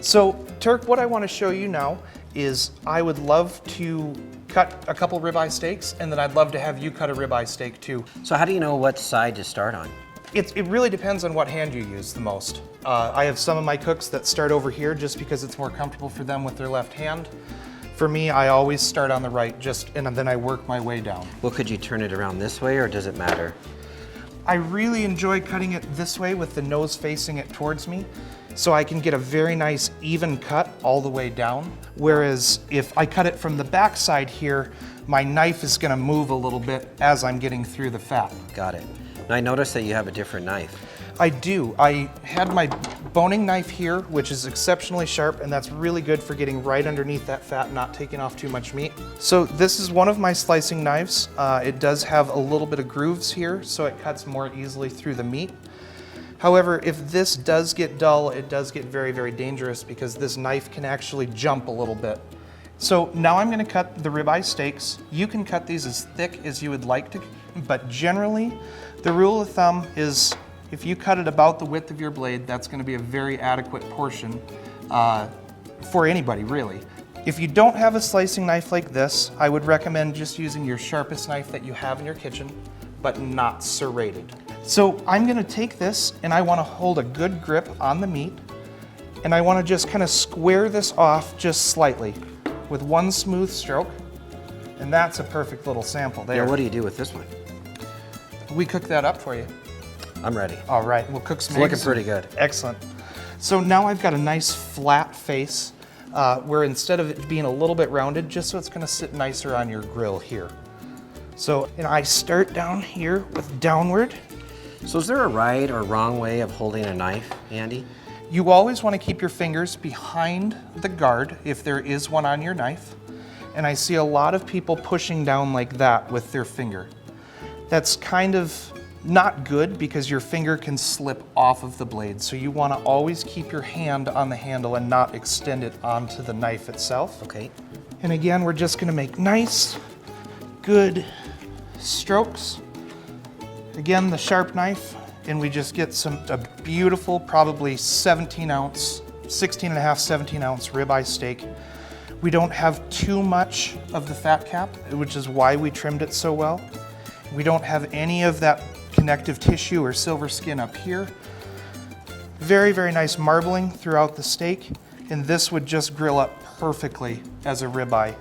So Turk, what I want to show you now is I would love to cut a couple ribeye steaks, and then I'd love to have you cut a ribeye steak too. So how do you know what side to start on? It really depends on what hand you use the most. I have some of my cooks that start over here just because it's more comfortable for them with their left hand. For me, I always start on the right, and then I work my way down. Well, could you turn it around this way, or does it matter? I really enjoy cutting it this way with the nose facing it towards me, so I can get a very nice even cut all the way down. Whereas if I cut it from the back side here, my knife is gonna move a little bit as I'm getting through the fat. Got it. Now I noticed that you have a different knife. I do. I had my boning knife here, which is exceptionally sharp, and that's really good for getting right underneath that fat, not taking off too much meat. So this is one of my slicing knives. It does have a little bit of grooves here, so it cuts more easily through the meat. However, if this does get dull, it does get very, very dangerous because this knife can actually jump a little bit. So now I'm gonna cut the ribeye steaks. You can cut these as thick as you would like to, but generally, the rule of thumb is if you cut it about the width of your blade, that's gonna be a very adequate portion for anybody, really. If you don't have a slicing knife like this, I would recommend just using your sharpest knife that you have in your kitchen, but not serrated. So I'm gonna take this and I wanna hold a good grip on the meat, and I wanna just kind of square this off just slightly with one smooth stroke, and that's a perfect little sample there. Now what do you do with this one? We cook that up for you. I'm ready. All right, we'll cook some It's looking eggs. pretty good. Excellent. So now I've got a nice flat face where instead of it being a little bit rounded, just so it's gonna sit nicer on your grill here. So, and I start down here with downward. So is there a right or wrong way of holding a knife, Andy? You always wanna keep your fingers behind the guard if there is one on your knife. And I see a lot of people pushing down like that with their finger. That's kind of not good because your finger can slip off of the blade. So you wanna always keep your hand on the handle and not extend it onto the knife itself. Okay. And again, we're just gonna make nice, good strokes. Again, the sharp knife, and we just get a beautiful, probably 16 and a half, 17 ounce ribeye steak. We don't have too much of the fat cap, which is why we trimmed it so well. We don't have any of that connective tissue or silver skin up here. Very, very nice marbling throughout the steak, and this would just grill up perfectly as a ribeye.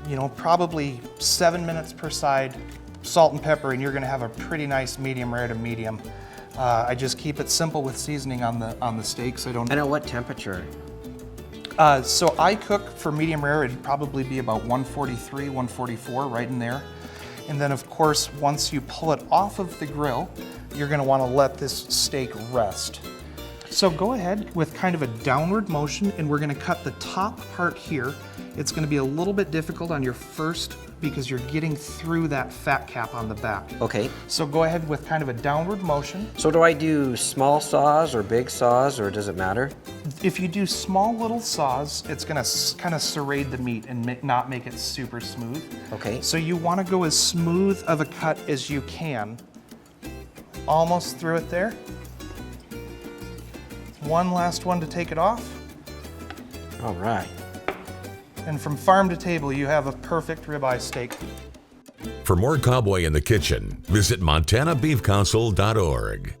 You know, probably 7 minutes per side, salt and pepper, and you're gonna have a pretty nice medium rare to medium. I just keep it simple with seasoning on the steaks. I don't. And at what temperature? So I cook for medium rare, it'd probably be about 143, 144, right in there. And then of course, once you pull it off of the grill, you're gonna wanna let this steak rest. So go ahead with kind of a downward motion, and we're gonna cut the top part here. It's gonna be a little bit difficult on your first because you're getting through that fat cap on the back. Okay. So go ahead with kind of a downward motion. So do I do small saws or big saws, or does it matter? If you do small little saws, it's gonna kind of serrate the meat and not make it super smooth. Okay. So you wanna go as smooth of a cut as you can. Almost through it there. One last one to take it off. All right. And from farm to table, you have a perfect ribeye steak. For more Cowboy in the Kitchen, visit montanabeefcouncil.org.